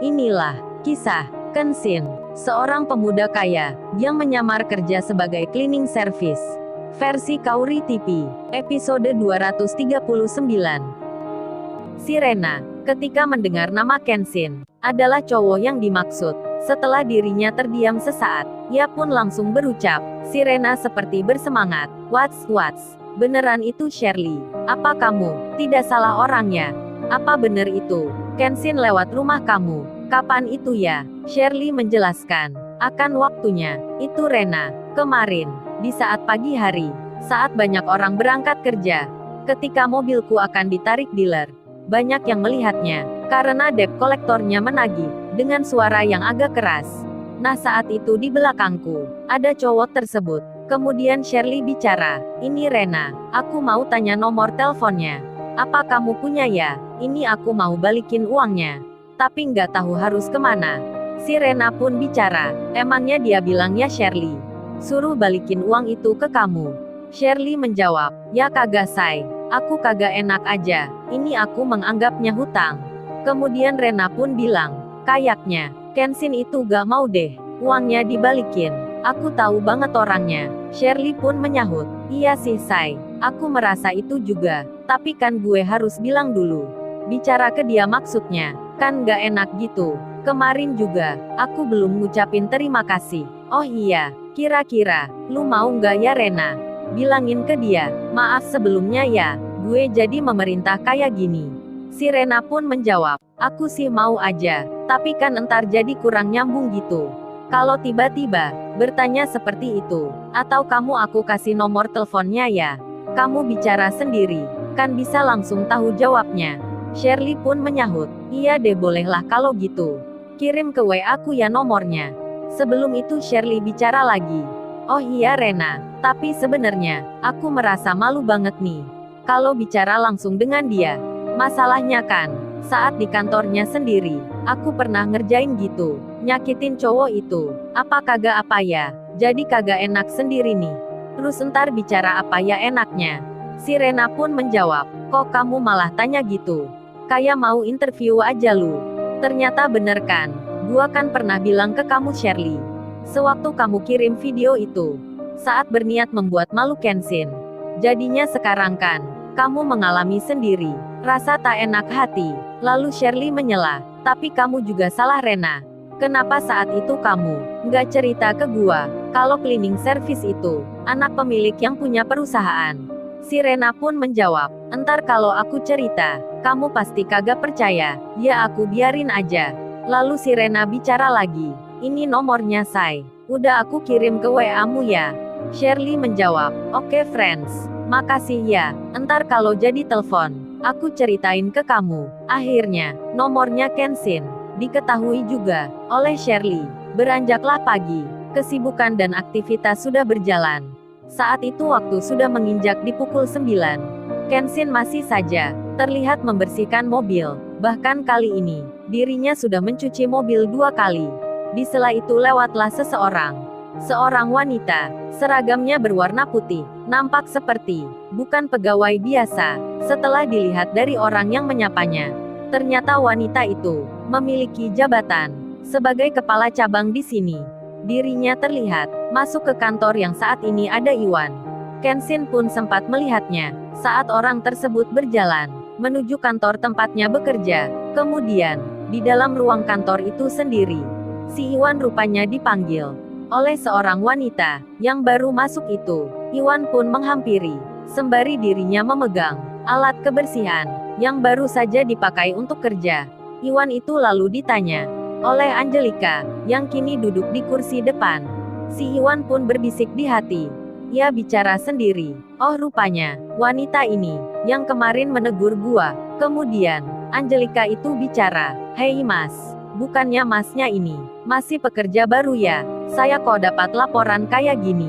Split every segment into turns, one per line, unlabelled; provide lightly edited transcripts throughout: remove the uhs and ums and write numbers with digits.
Inilah kisah Kenshin, seorang pemuda kaya yang menyamar kerja sebagai cleaning service. Versi Kauri TV, episode 239. Si Rena, ketika mendengar nama Kenshin, adalah cowok yang dimaksud. Setelah dirinya terdiam sesaat, ia pun langsung berucap, si Rena seperti bersemangat. What's? Beneran itu Shirley? Apa kamu tidak salah orangnya? Apa bener itu Kenshin lewat rumah kamu? Kapan itu ya? Shirley menjelaskan. Akan waktunya, itu Rena. Kemarin, di saat pagi hari, saat banyak orang berangkat kerja. Ketika mobilku akan ditarik dealer, banyak yang melihatnya, karena debt kolektornya menagih, dengan suara yang agak keras. Nah saat itu di belakangku, ada cowok tersebut. Kemudian Shirley bicara, ini Rena, aku mau tanya nomor teleponnya. Apa kamu punya ya? Ini aku mau balikin uangnya. Tapi nggak tahu harus kemana. Si Rena pun bicara, emangnya dia bilangnya Shirley suruh balikin uang itu ke kamu. Shirley menjawab, ya kagak say, aku kagak enak aja, ini aku menganggapnya hutang. Kemudian Rena pun bilang, kayaknya Kenshin itu gak mau deh uangnya dibalikin. Aku tahu banget orangnya. Shirley pun menyahut, iya sih say, aku merasa itu juga, tapi kan gue harus bilang dulu. Bicara ke dia maksudnya, kan gak enak gitu. Kemarin juga, aku belum ngucapin terima kasih. Oh iya, kira-kira, lu mau nggak ya Rena? Bilangin ke dia, maaf sebelumnya ya, gue jadi memerintah kayak gini. Si Rena pun menjawab, aku sih mau aja, tapi kan entar jadi kurang nyambung gitu. Kalau tiba-tiba bertanya seperti itu, atau kamu aku kasih nomor teleponnya ya? Kamu bicara sendiri, kan bisa langsung tahu jawabnya. Shirley pun menyahut, iya deh bolehlah kalau gitu. Kirim ke WA aku ya nomornya. Sebelum itu Shirley bicara lagi. Oh iya Rena, tapi sebenarnya, aku merasa malu banget nih. Kalau bicara langsung dengan dia. Masalahnya kan, saat di kantornya sendiri, aku pernah ngerjain gitu. Nyakitin cowok itu. Apa kagak apa ya? Jadi kagak enak sendiri nih. Terus entar bicara apa ya enaknya? Si Rena pun menjawab, kok kamu malah tanya gitu? Kayak mau interview aja lu. Ternyata bener kan? Gua kan pernah bilang ke kamu Shirley. Sewaktu kamu kirim video itu. Saat berniat membuat malu Kenshin. Jadinya sekarang kan, kamu mengalami sendiri. Rasa tak enak hati. Lalu Shirley menyela. Tapi kamu juga salah Rena. Kenapa saat itu kamu nggak cerita ke gua? Kalau cleaning service itu, anak pemilik yang punya perusahaan. Si Rena pun menjawab, entar kalau aku cerita, kamu pasti kagak percaya, ya aku biarin aja. Lalu si Rena bicara lagi, ini nomornya say, udah aku kirim ke WA-mu ya. Shirley menjawab, oke friends, makasih ya, entar kalau jadi telepon, aku ceritain ke kamu. Akhirnya, nomornya Kenshin, diketahui juga, oleh Shirley. Beranjaklah pagi, kesibukan dan aktivitas sudah berjalan. Saat itu waktu sudah menginjak di pukul 9. Kenshin masih saja terlihat membersihkan mobil. Bahkan kali ini, dirinya sudah mencuci mobil 2 kali. Di sela itu lewatlah seseorang. Seorang wanita, seragamnya berwarna putih, nampak seperti bukan pegawai biasa. Setelah dilihat dari orang yang menyapanya, ternyata wanita itu memiliki jabatan sebagai kepala cabang di sini. Dirinya terlihat masuk ke kantor yang saat ini ada Iwan. Kenshin pun sempat melihatnya saat orang tersebut berjalan menuju kantor tempatnya bekerja. Kemudian, di dalam ruang kantor itu sendiri, si Iwan rupanya dipanggil oleh seorang wanita yang baru masuk itu. Iwan pun menghampiri, sembari dirinya memegang alat kebersihan yang baru saja dipakai untuk kerja. Iwan itu lalu ditanya oleh Angelika, yang kini duduk di kursi depan. Si Iwan pun berbisik di hati. Ia bicara sendiri. Oh rupanya, wanita ini, yang kemarin menegur gua. Kemudian, Angelika itu bicara, hei mas, bukannya masnya ini masih pekerja baru ya? Saya kok dapat laporan kayak gini.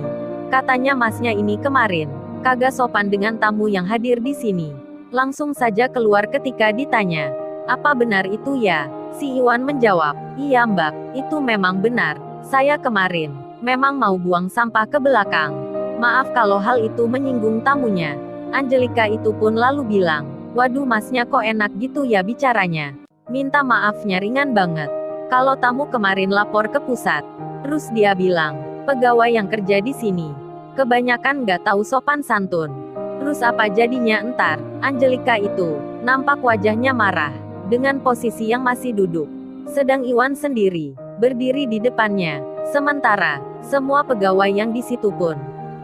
Katanya masnya ini kemarin kagak sopan dengan tamu yang hadir di sini. Langsung saja keluar ketika ditanya, apa benar itu ya? Si Iwan menjawab, iya mbak, itu memang benar. Saya kemarin memang mau buang sampah ke belakang. Maaf kalau hal itu menyinggung tamunya. Angelika itu pun lalu bilang, waduh masnya kok enak gitu ya bicaranya. Minta maafnya ringan banget. Kalau tamu kemarin lapor ke pusat. Terus dia bilang, pegawai yang kerja di sini kebanyakan nggak tahu sopan santun. Terus apa jadinya entar? Angelika itu nampak wajahnya marah dengan posisi yang masih duduk. Sedang Iwan sendiri berdiri di depannya. Sementara semua pegawai yang di situ pun,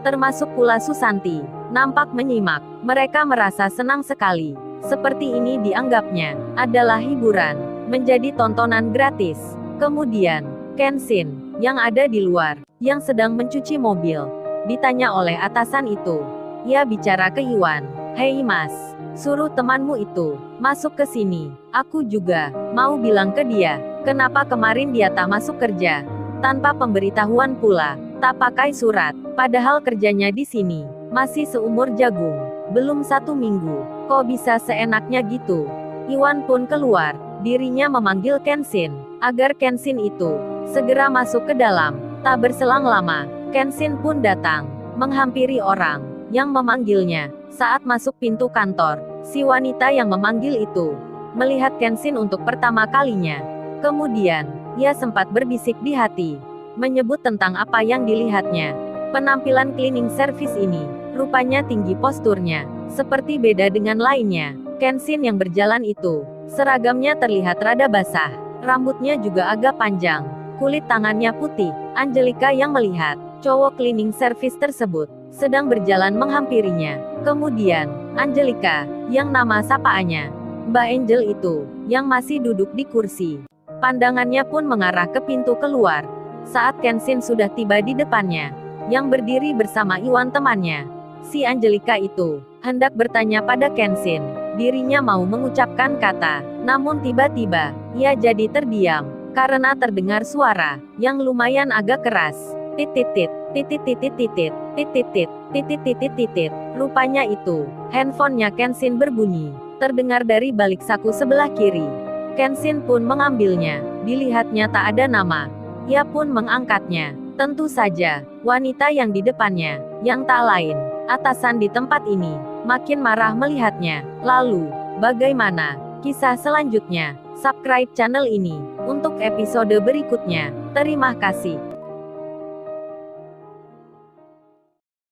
termasuk pula Susanti, nampak menyimak. Mereka merasa senang sekali. Seperti ini dianggapnya adalah hiburan, menjadi tontonan gratis. Kemudian, Kenshin, yang ada di luar, yang sedang mencuci mobil, ditanya oleh atasan itu. Ia bicara ke Iwan, "Hei mas, suruh temanmu itu masuk ke sini. Aku juga mau bilang ke dia, kenapa kemarin dia tak masuk kerja. Tanpa pemberitahuan pula, tak pakai surat, padahal kerjanya di sini masih seumur jagung. Belum 1 minggu, kok bisa seenaknya gitu?" Iwan pun keluar, dirinya memanggil Kenshin, agar Kenshin itu segera masuk ke dalam. Tak berselang lama, Kenshin pun datang, menghampiri orang yang memanggilnya. Saat masuk pintu kantor, si wanita yang memanggil itu melihat Kenshin untuk pertama kalinya. Kemudian, ia sempat berbisik di hati, menyebut tentang apa yang dilihatnya. Penampilan cleaning service ini, rupanya tinggi posturnya, seperti beda dengan lainnya. Kenshin yang berjalan itu, seragamnya terlihat rada basah, rambutnya juga agak panjang, kulit tangannya putih. Angelika yang melihat cowok cleaning service tersebut sedang berjalan menghampirinya. Kemudian, Angelika, yang nama sapaannya Mbak Angel itu, yang masih duduk di kursi, pandangannya pun mengarah ke pintu keluar. Saat Kenshin sudah tiba di depannya, yang berdiri bersama Iwan temannya, si Angelika itu hendak bertanya pada Kenshin. Dirinya mau mengucapkan kata, namun tiba-tiba ia jadi terdiam karena terdengar suara yang lumayan agak keras. Titit-tit, titit-titit-titit, titit-tit, titit-titit-titit. Rupanya itu handphonenya Kenshin berbunyi, terdengar dari balik saku sebelah kiri. Kenshin pun mengambilnya, dilihatnya tak ada nama. Ia pun mengangkatnya. Tentu saja, wanita yang di depannya, yang tak lain, atasan di tempat ini, makin marah melihatnya. Lalu, bagaimana kisah selanjutnya? Subscribe channel ini untuk episode berikutnya. Terima kasih.